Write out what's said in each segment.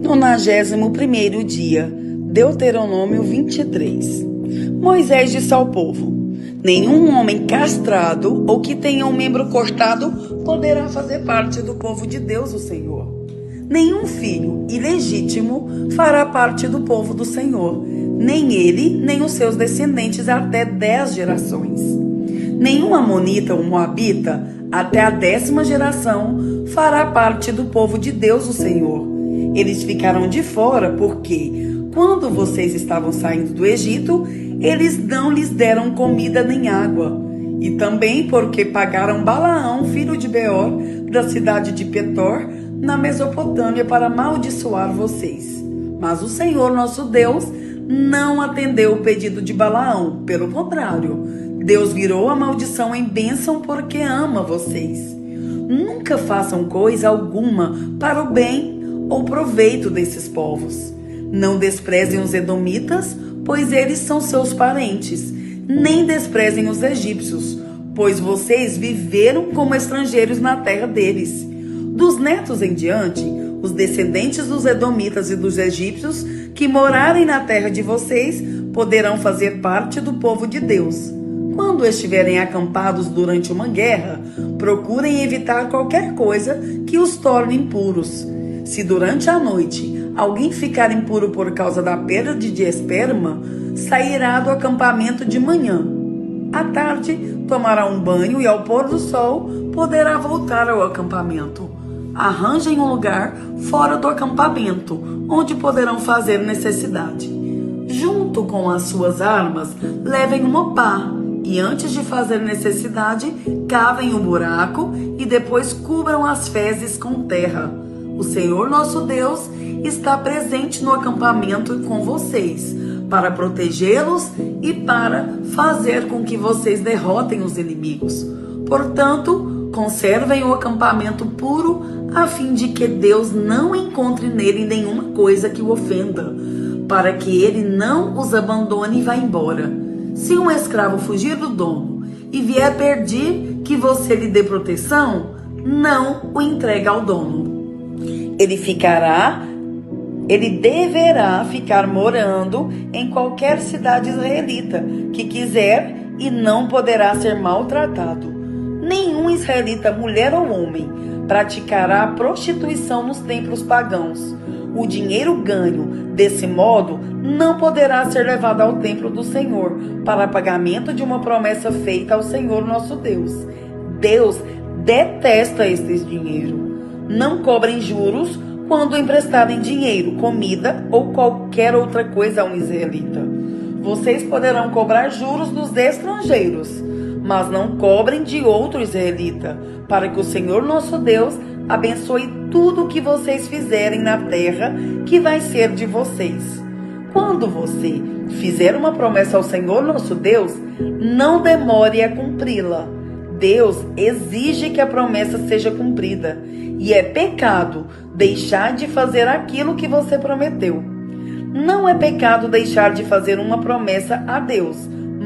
91º dia, Deuteronômio 23. Moisés disse ao povo: nenhum homem castrado ou que tenha um membro cortado poderá fazer parte do povo de Deus, o Senhor. Nenhum filho ilegítimo fará parte do povo do Senhor, nem ele, nem os seus descendentes até 10 gerações. Nenhum amonita ou moabita, até a 10ª geração, fará parte do povo de Deus, o Senhor. Eles ficarão de fora porque, quando vocês estavam saindo do Egito, eles não lhes deram comida nem água. E também porque pagaram Balaão, filho de Beor, da cidade de Petor, na Mesopotâmia, para amaldiçoar vocês. Mas o Senhor, nosso Deus, não atendeu o pedido de Balaão. Pelo contrário, Deus virou a maldição em bênção porque ama vocês. Nunca façam coisa alguma para o bem ou proveito desses povos. Não desprezem os edomitas, pois eles são seus parentes. Nem desprezem os egípcios, pois vocês viveram como estrangeiros na terra deles. Dos netos em diante, os descendentes dos edomitas e dos egípcios que morarem na terra de vocês poderão fazer parte do povo de Deus. Quando estiverem acampados durante uma guerra, procurem evitar qualquer coisa que os torne impuros. Se durante a noite alguém ficar impuro por causa da perda de esperma, sairá do acampamento de manhã. À tarde, tomará um banho e ao pôr do sol poderá voltar ao acampamento. Arranjem um lugar fora do acampamento, onde poderão fazer necessidade. Junto com as suas armas, levem uma pá e antes de fazer necessidade, cavem um buraco e depois cubram as fezes com terra. O Senhor nosso Deus está presente no acampamento com vocês, para protegê-los e para fazer com que vocês derrotem os inimigos. Portanto, conservem o acampamento puro, a fim de que Deus não encontre nele nenhuma coisa que o ofenda, para que ele não os abandone e vá embora. Se um escravo fugir do dono e vier pedir que você lhe dê proteção, não o entregue ao dono. Ele deverá ficar morando em qualquer cidade israelita que quiser e não poderá ser maltratado. Nenhum israelita, mulher ou homem, praticará prostituição nos templos pagãos. O dinheiro ganho desse modo não poderá ser levado ao templo do Senhor para pagamento de uma promessa feita ao Senhor nosso Deus. Deus detesta esse dinheiro. Não cobrem juros quando emprestarem dinheiro, comida ou qualquer outra coisa a um israelita. Vocês poderão cobrar juros dos estrangeiros, mas não cobrem de outro israelita, para que o Senhor nosso Deus abençoe tudo o que vocês fizerem na terra que vai ser de vocês. Quando você fizer uma promessa ao Senhor nosso Deus, não demore a cumpri-la. Deus exige que a promessa seja cumprida, e é pecado deixar de fazer aquilo que você prometeu. Não é pecado deixar de fazer uma promessa a Deus,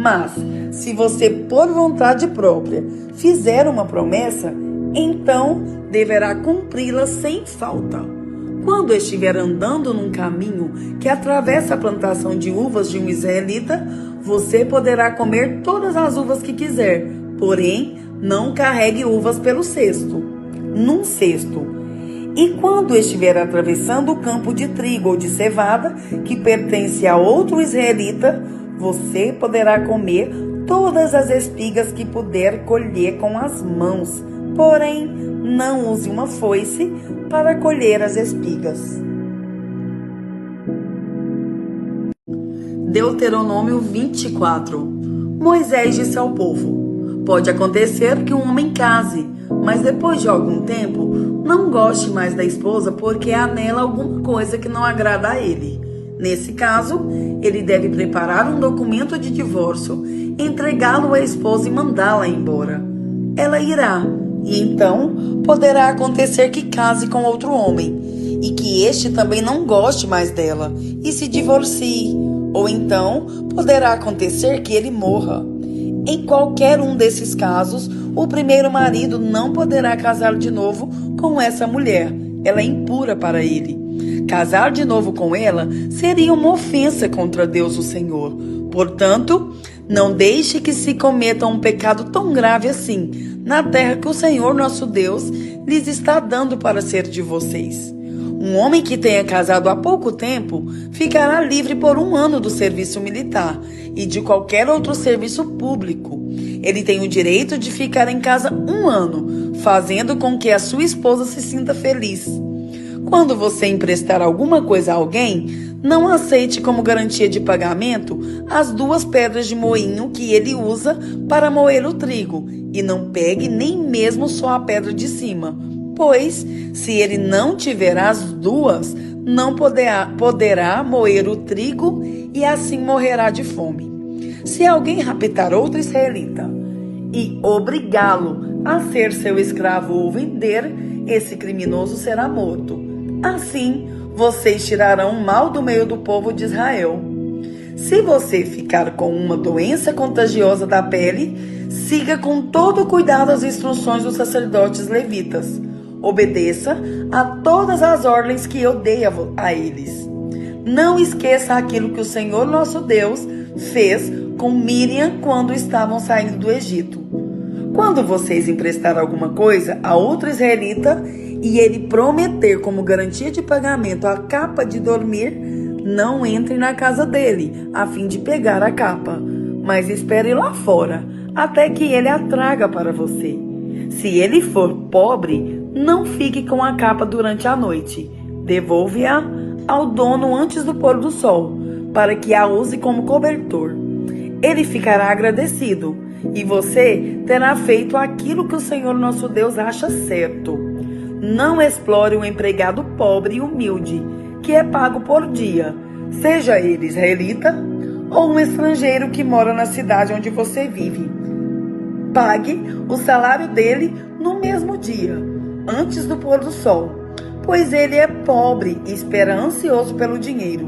mas se você, por vontade própria, fizer uma promessa, então deverá cumpri-la sem falta. Quando estiver andando num caminho que atravessa a plantação de uvas de um israelita, você poderá comer todas as uvas que quiser, porém, não carregue uvas num cesto. E quando estiver atravessando o campo de trigo ou de cevada, que pertence a outro israelita, você poderá comer todas as espigas que puder colher com as mãos, porém, não use uma foice para colher as espigas. Deuteronômio 24. Moisés disse ao povo: pode acontecer que um homem case, mas depois de algum tempo não goste mais da esposa porque há nela alguma coisa que não agrada a ele. Nesse caso, ele deve preparar um documento de divórcio, entregá-lo à esposa e mandá-la embora. Ela irá, e então poderá acontecer que case com outro homem, e que este também não goste mais dela, e se divorcie. Ou então poderá acontecer que ele morra. Em qualquer um desses casos, o primeiro marido não poderá casar de novo com essa mulher. Ela é impura para ele. Casar de novo com ela seria uma ofensa contra Deus, o Senhor. Portanto, não deixe que se cometa um pecado tão grave assim na terra que o Senhor nosso Deus lhes está dando para ser de vocês. Um homem que tenha casado há pouco tempo ficará livre por 1 ano do serviço militar e de qualquer outro serviço público. Ele tem o direito de ficar em casa 1 ano, fazendo com que a sua esposa se sinta feliz. Quando você emprestar alguma coisa a alguém, não aceite como garantia de pagamento as 2 pedras de moinho que ele usa para moer o trigo, e não pegue nem mesmo só a pedra de cima, pois, se ele não tiver as 2, não poderá moer o trigo e assim morrerá de fome. Se alguém raptar outro israelita e obrigá-lo a ser seu escravo ou vender, esse criminoso será morto. Assim, vocês tirarão o mal do meio do povo de Israel. Se você ficar com uma doença contagiosa da pele, siga com todo cuidado as instruções dos sacerdotes levitas. Obedeça a todas as ordens que eu dei a eles. Não esqueça aquilo que o Senhor nosso Deus fez com Miriam quando estavam saindo do Egito. Quando vocês emprestarem alguma coisa a outro israelita e ele prometer como garantia de pagamento a capa de dormir, não entre na casa dele a fim de pegar a capa, mas espere lá fora até que ele a traga para você. Se ele for pobre, não fique com a capa durante a noite. Devolve-a ao dono antes do pôr do sol, para que a use como cobertor. Ele ficará agradecido, e você terá feito aquilo que o Senhor nosso Deus acha certo. Não explore um empregado pobre e humilde, que é pago por dia, seja ele israelita ou um estrangeiro que mora na cidade onde você vive. Pague o salário dele no mesmo dia, antes do pôr do sol, pois ele é pobre e espera ansioso pelo dinheiro.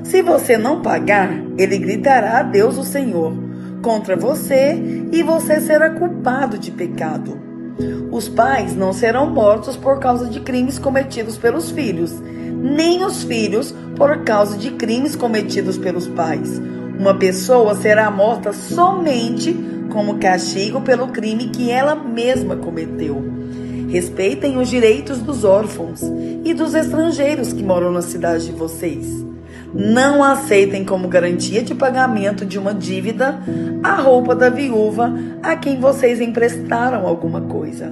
Se você não pagar, ele gritará a Deus, o Senhor, contra você, e você será culpado de pecado. Os pais não serão mortos por causa de crimes cometidos pelos filhos, nem os filhos por causa de crimes cometidos pelos pais. Uma pessoa será morta somente como castigo pelo crime que ela mesma cometeu. Respeitem os direitos dos órfãos e dos estrangeiros que moram na cidade de vocês. Não aceitem como garantia de pagamento de uma dívida a roupa da viúva a quem vocês emprestaram alguma coisa.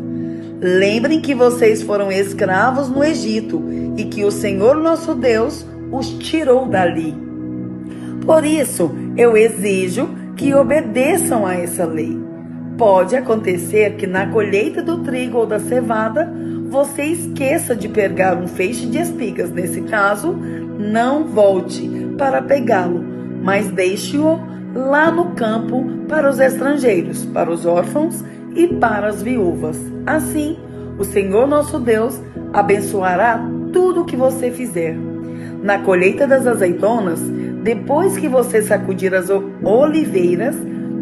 Lembrem que vocês foram escravos no Egito e que o Senhor nosso Deus os tirou dali. Por isso, eu exijo que obedeçam a essa lei. Pode acontecer que na colheita do trigo ou da cevada, você esqueça de pegar um feixe de espigas. Nesse caso, não volte para pegá-lo, mas deixe-o lá no campo para os estrangeiros, para os órfãos e para as viúvas. Assim, o Senhor nosso Deus abençoará tudo o que você fizer. Na colheita das azeitonas, depois que você sacudir as oliveiras,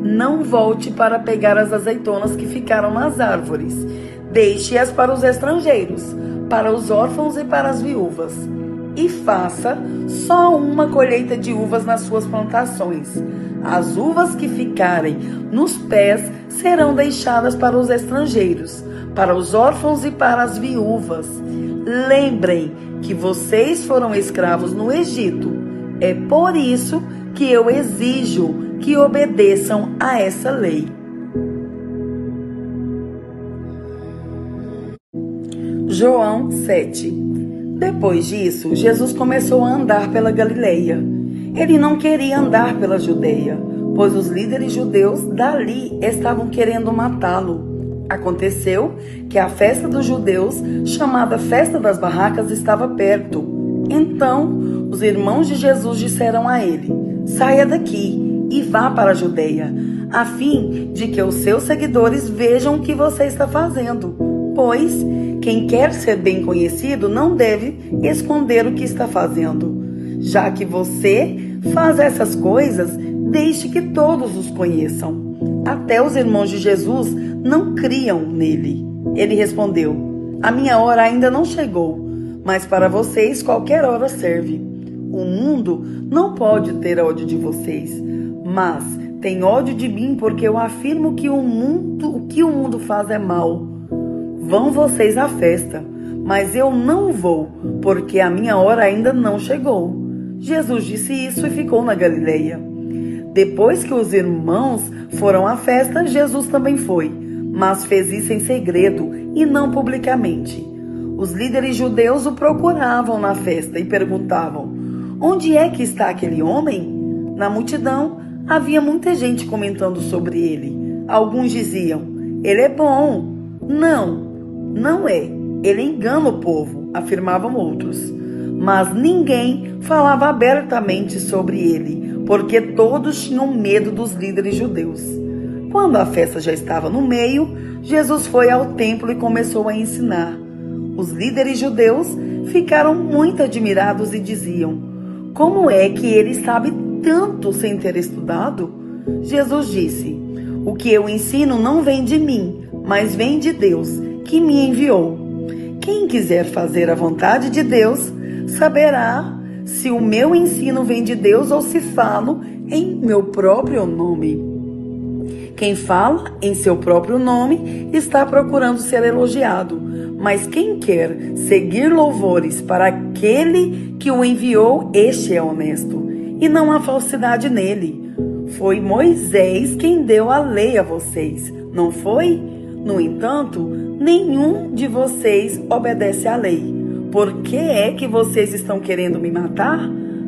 não volte para pegar as azeitonas que ficaram nas árvores. Deixe-as para os estrangeiros, para os órfãos e para as viúvas. E faça só uma colheita de uvas nas suas plantações. As uvas que ficarem nos pés serão deixadas para os estrangeiros, para os órfãos e para as viúvas. Lembrem que vocês foram escravos no Egito. É por isso que eu exijo que obedeçam a essa lei. João 7. Depois disso, Jesus começou a andar pela Galileia. Ele não queria andar pela Judeia, pois os líderes judeus dali estavam querendo matá-lo. Aconteceu que a festa dos judeus, chamada Festa das Barracas, estava perto. Então, os irmãos de Jesus disseram a ele: saia daqui e vá para a Judeia, a fim de que os seus seguidores vejam o que você está fazendo. Pois quem quer ser bem conhecido não deve esconder o que está fazendo. Já que você faz essas coisas, deixe que todos os conheçam. Até os irmãos de Jesus não criam nele. Ele respondeu: a minha hora ainda não chegou, mas para vocês qualquer hora serve. O mundo não pode ter ódio de vocês, mas tem ódio de mim porque eu afirmo que o que o mundo faz é mal. Vão vocês à festa, mas eu não vou, porque a minha hora ainda não chegou. Jesus disse isso e ficou na Galileia. Depois que os irmãos foram à festa, Jesus também foi, mas fez isso em segredo e não publicamente. Os líderes judeus o procuravam na festa e perguntavam: onde é que está aquele homem? Na multidão havia muita gente comentando sobre ele. Alguns diziam: ele é bom. Não é. Ele engana o povo, afirmavam outros. Mas ninguém falava abertamente sobre ele, porque todos tinham medo dos líderes judeus. Quando a festa já estava no meio, Jesus foi ao templo e começou a ensinar. Os líderes judeus ficaram muito admirados e diziam: como é que ele sabe tanto sem ter estudado? Jesus disse: o que eu ensino não vem de mim, mas vem de Deus, que me enviou. Quem quiser fazer a vontade de Deus, saberá se o meu ensino vem de Deus ou se falo em meu próprio nome. Quem fala em seu próprio nome está procurando ser elogiado, mas quem quer seguir louvores para aquele que o enviou, este é honesto, e não há falsidade nele. Foi Moisés quem deu a lei a vocês, não foi? No entanto, nenhum de vocês obedece à lei. Por que é que vocês estão querendo me matar?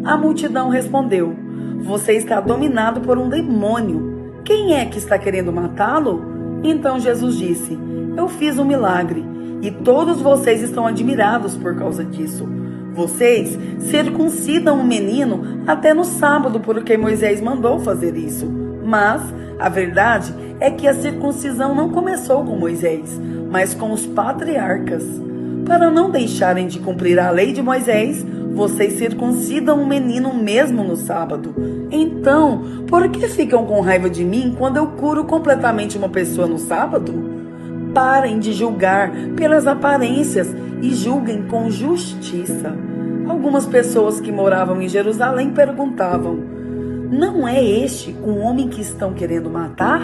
A multidão respondeu: você está dominado por um demônio. Quem é que está querendo matá-lo? Então Jesus disse: eu fiz um milagre e todos vocês estão admirados por causa disso. Vocês circuncidam um menino até no sábado porque Moisés mandou fazer isso. Mas a verdade é que a circuncisão não começou com Moisés, mas com os patriarcas. Para não deixarem de cumprir a lei de Moisés, vocês circuncidam um menino mesmo no sábado. Então, por que ficam com raiva de mim quando eu curo completamente uma pessoa no sábado? Parem de julgar pelas aparências e julguem com justiça. Algumas pessoas que moravam em Jerusalém perguntavam: não é este o homem que estão querendo matar?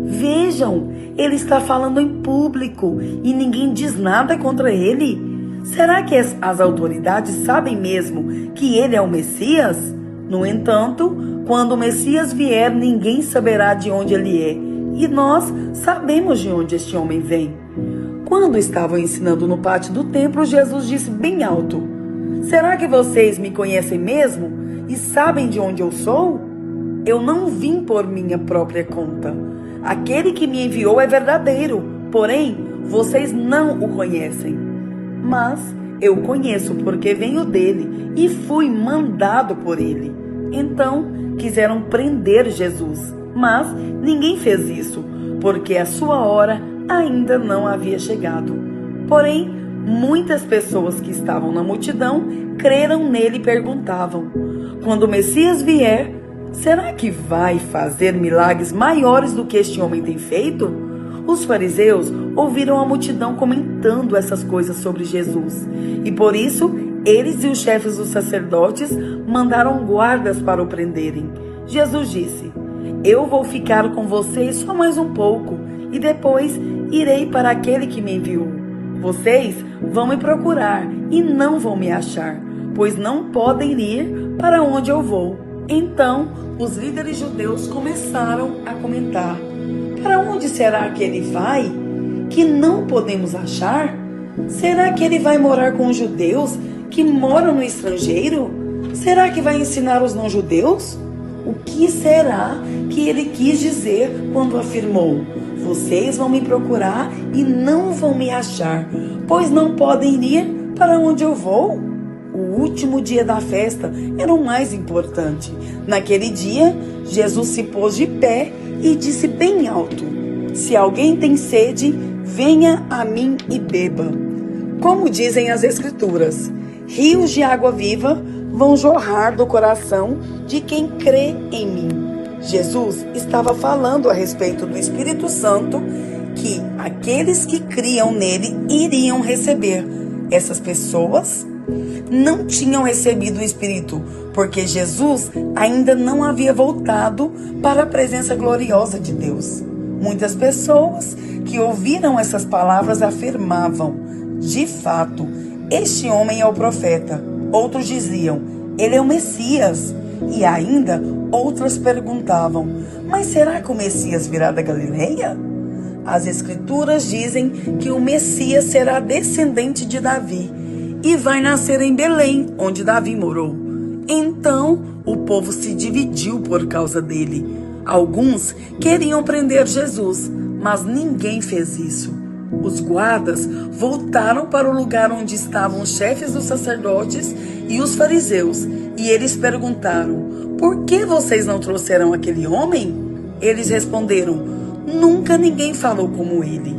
Vejam, ele está falando em público e ninguém diz nada contra ele. Será que as autoridades sabem mesmo que ele é o Messias? No entanto, quando o Messias vier, ninguém saberá de onde ele é. E nós sabemos de onde este homem vem. Quando estavam ensinando no pátio do templo, Jesus disse bem alto: será que vocês me conhecem mesmo e sabem de onde eu sou? Eu não vim por minha própria conta. Aquele que me enviou é verdadeiro, porém, vocês não o conhecem. Mas eu conheço porque venho dele e fui mandado por ele. Então, quiseram prender Jesus, mas ninguém fez isso, porque a sua hora ainda não havia chegado. Porém, muitas pessoas que estavam na multidão creram nele e perguntavam: quando o Messias vier, será que vai fazer milagres maiores do que este homem tem feito? Os fariseus ouviram a multidão comentando essas coisas sobre Jesus. E por isso, eles e os chefes dos sacerdotes mandaram guardas para o prenderem. Jesus disse: eu vou ficar com vocês só mais um pouco, e depois irei para aquele que me enviou. Vocês vão me procurar e não vão me achar, pois não podem ir para onde eu vou. Então, os líderes judeus começaram a comentar: para onde será que ele vai, que não podemos achar? Será que ele vai morar com os judeus que moram no estrangeiro? Será que vai ensinar os não-judeus? O que será que ele quis dizer quando afirmou: vocês vão me procurar e não vão me achar, pois não podem ir para onde eu vou? O último dia da festa era o mais importante. Naquele dia, Jesus se pôs de pé e disse bem alto: se alguém tem sede, venha a mim e beba. Como dizem as Escrituras, rios de água viva vão jorrar do coração de quem crê em mim. Jesus estava falando a respeito do Espírito Santo que aqueles que criam nele iriam receber. Essas pessoas não tinham recebido o Espírito, porque Jesus ainda não havia voltado para a presença gloriosa de Deus. Muitas pessoas que ouviram essas palavras afirmavam: de fato, este homem é o profeta. Outros diziam: ele é o Messias. E ainda outras perguntavam: mas será que o Messias virá da Galileia? As Escrituras dizem que o Messias será descendente de Davi e vai nascer em Belém, onde Davi morou. Então o povo se dividiu por causa dele. Alguns queriam prender Jesus, mas ninguém fez isso. Os guardas voltaram para o lugar onde estavam os chefes dos sacerdotes e os fariseus, e eles perguntaram: por que vocês não trouxeram aquele homem? Eles responderam: nunca ninguém falou como ele.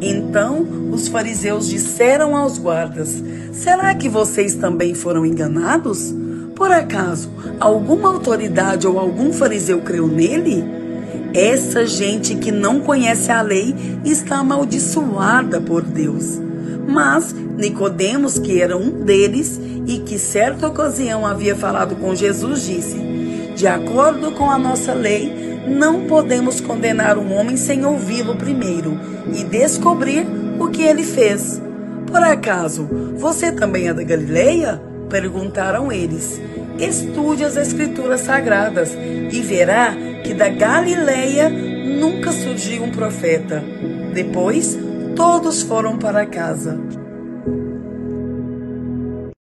Então os fariseus disseram aos guardas: será que vocês também foram enganados? Por acaso alguma autoridade ou algum fariseu creu nele? Essa gente que não conhece a lei está amaldiçoada por Deus. Mas Nicodemos, que era um deles e que certa ocasião havia falado com Jesus, disse: de acordo com a nossa lei, não podemos condenar um homem sem ouvi-lo primeiro e descobrir o que ele fez. Por acaso, você também é da Galileia? Perguntaram eles. Estude as Escrituras Sagradas e verá que da Galileia nunca surgiu um profeta. Depois, todos foram para casa.